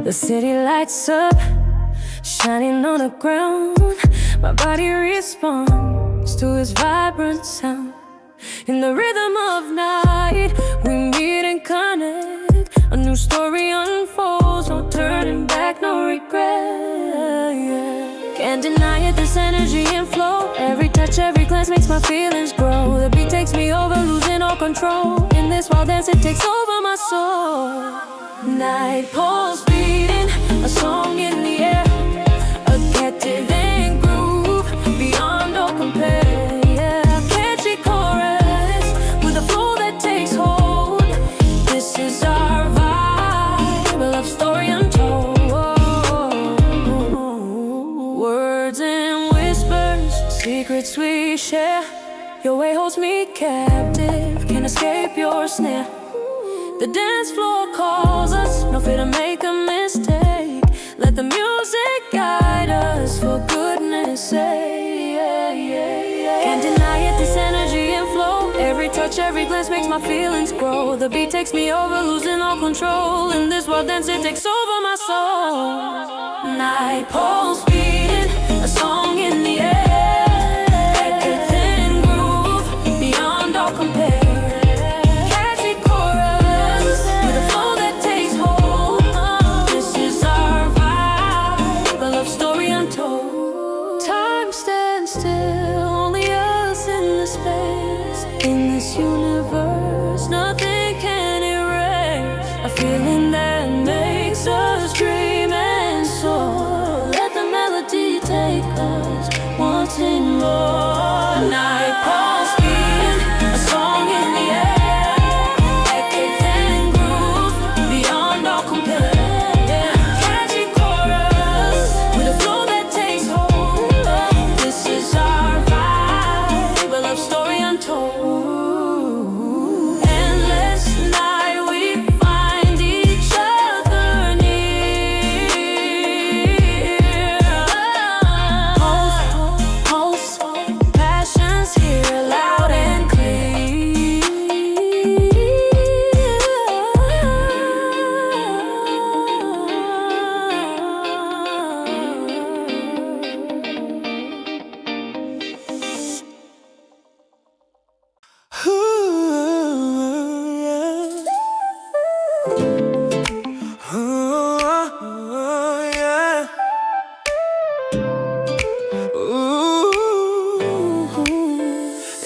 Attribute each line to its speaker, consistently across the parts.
Speaker 1: The city lights up, shining on the ground. My body responds to its vibrant sound. In the rhythm of night, we meet and connect. A new story unfolds, no turning back, no regret. Can't deny it, this energy and flow. Every touch, every glance makes my feelings grow. The beat takes me over, losing all control. In this wild dance, it takes over my soul. Night pulse beating, a song in the air, a captivating groove beyond all compare. Yeah, catchy chorus with a flow that takes hold. This is our vibe, a love story untold. Words and whispers, secrets we share. Your way holds me captive, can't escape your snare. The dance floor calls us, no fear to make a mistake. Let the music guide us, for goodness sake. Can't deny it, this energy and flow. Every touch, every glance makes my feelings grow. The beat takes me over, losing all control. In this wild dance, it takes over my soul. Night pulse beating, a song in the air, echoing groove beyond all compare. In this universe, nothing can erase a feeling that makes us dream and soar. Let the melody take us, wanting more. Night pulse beating, a song in the air, echoing groove beyond all compare. Yeah, catchy chorus with a flow that takes hold. This is our vibe, a love story untold.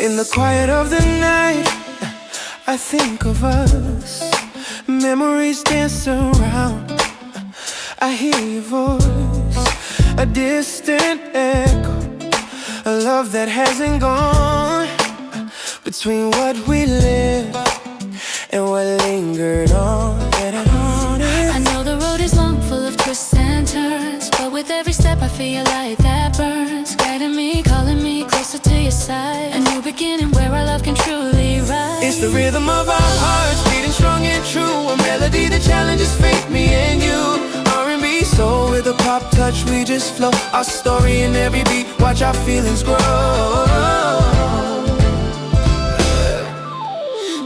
Speaker 2: In the quiet of the night, I think of us. Memories dance around. I hear your voice, a distant echo, a love that hasn't gone. Between what we lived and what lingered on.
Speaker 3: I know the road is long, full of twists and turns, but with every step I feel a light that burns, guiding me, calling me closer to your side. A new beginning where our love can truly rise.
Speaker 2: It's the rhythm of our hearts beating strong and true, a melody that challenges fate, me and you. R&B soul with a pop touch, we just flow. Our story in every beat, watch our feelings grow.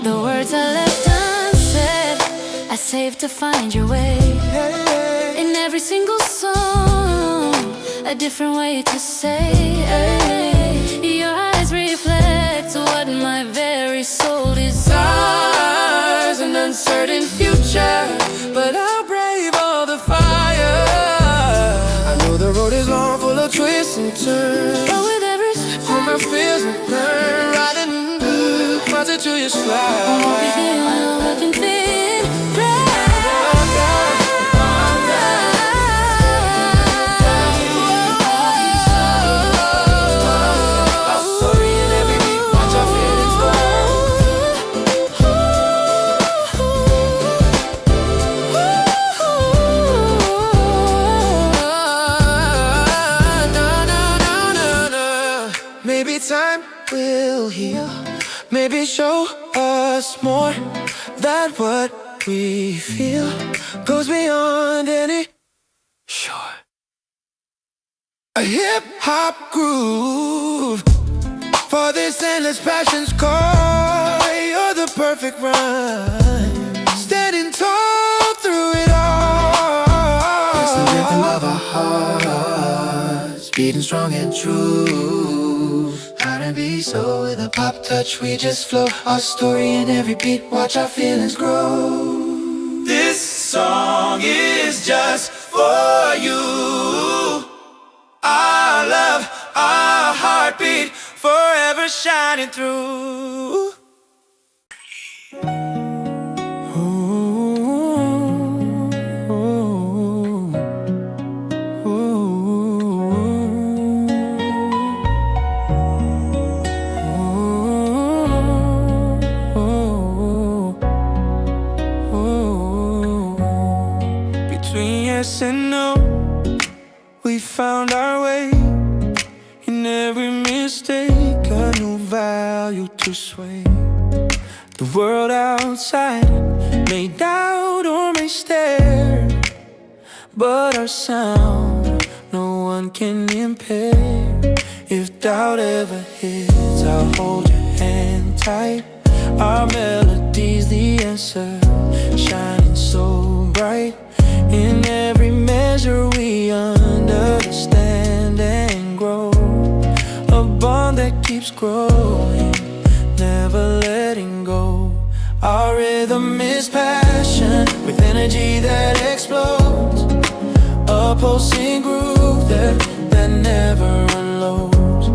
Speaker 3: The words I left unsaid, I saved to find your way. In every single song, a different way to say. Your eyes reflect what my very soul desires.
Speaker 2: An uncertain future, but I'll brave all the fire. I know the road is long, full of twists and turns,
Speaker 3: But with every
Speaker 2: from my fears and burn, riding closer to your slide.
Speaker 3: I can feel
Speaker 2: maybe time will heal, maybe show us more, that what we feel goes beyond any shore. A hip-hop groove for this endless passion's call. You're the perfect rhyme, standing tall through it all. beating strong and true. R&B soul with a pop touch, we just flow. Our story in every beat, watch our feelings grow. This song is just for you. Our love, our heartbeat, forever shining through. Between yes and no, we found our way. In every mistake, a new value to sway. The world outside may doubt or may stare, but our sound no one can impair. If doubt ever hits, I'll hold your hand tight. Our melody's the answer, shining so bright. In every measure we understand and grow. A bond that keeps growing, never letting go. Our rhythm is passion, with energy that explodes. A pulsing groove that never unloads.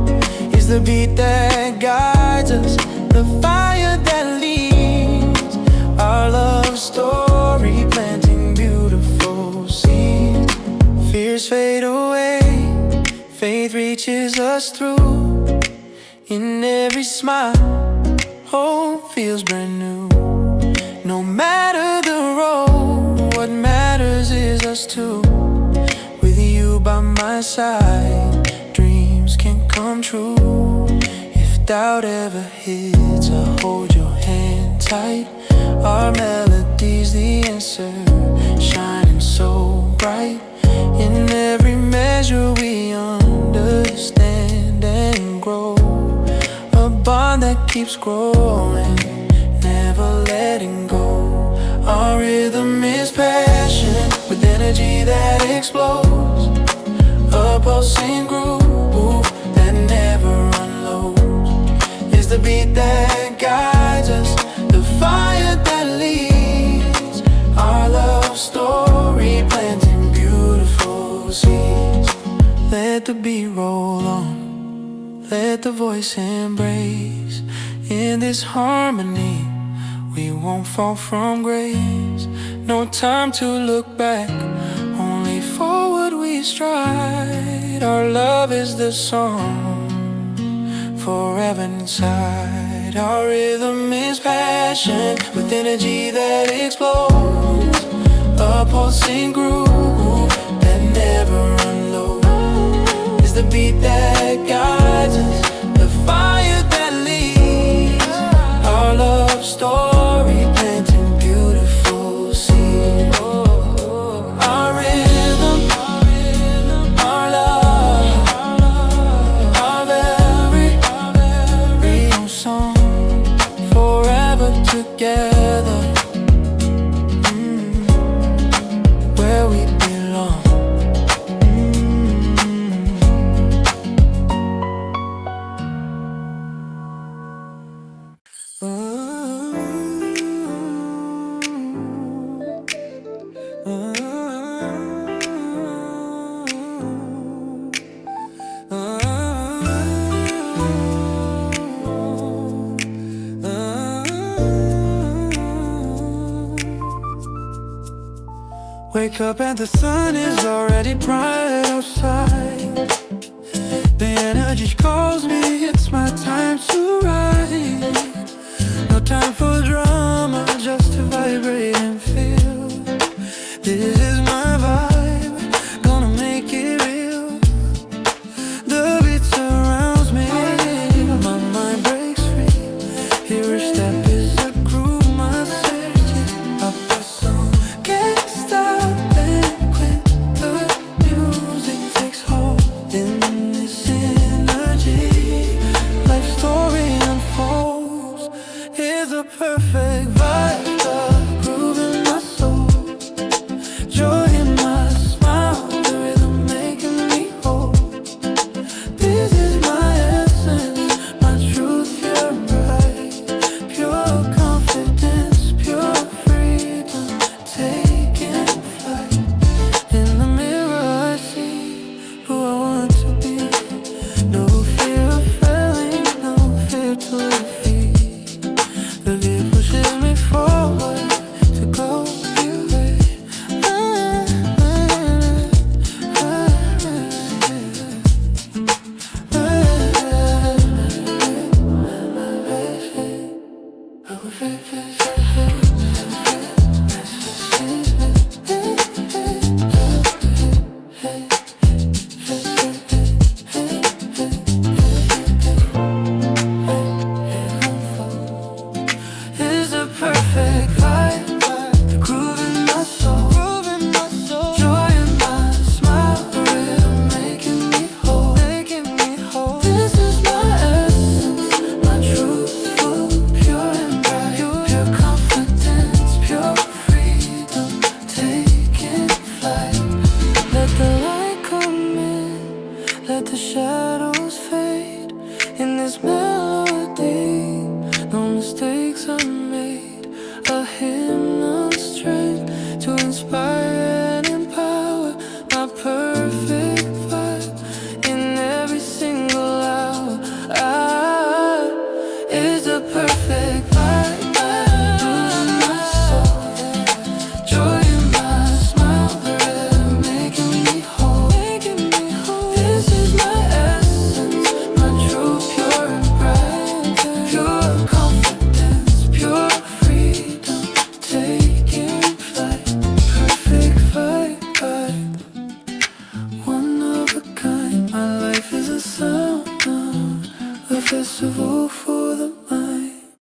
Speaker 2: Is the beat that guides us, the fire that leads. Our love story planting beautiful seeds. Fears fade away, faith reaches us through. In every smile, hope feels brand new. No matter the road, what matters is us two. With you by my side, dreams can come true. If doubt ever hits, I'll hold your hand tight. Our melody's the answer, shining so bright. In every measure we understand and grow. A bond that keeps growing, never letting go. Our rhythm is passion, with energy that explodes. A pulsing groove that never unloads. Is the beat that guides us, the fire that leads. Our love story planting beautiful seeds. Let the beat roll on, let the voice embrace. In this harmony, we won't fall from grace. No time to look back, only forward we stride. Our love is the song, forever inside. Our rhythm is passion, with energy that explodes. A pulsing groove that never unloads. Is the beat that guides us, the fire that leads. Our love story planting beautiful seeds. Our rhythm, our love, our very own song, forever together, where we belong. Wake up and the sun is already bright outside. The energy calls me, it's my time to rise. No time for drama, just to vibrate and feel. This is my vibe, gonna make it real. The beat surrounds me, my mind breaks free. Here a step is a groove, my search is a person. Can't stop and quit, the music takes hold in this energy. Life story unfolds, is a perfect vibe. The groove in my soul, joy in my smile, the rhythm making me whole.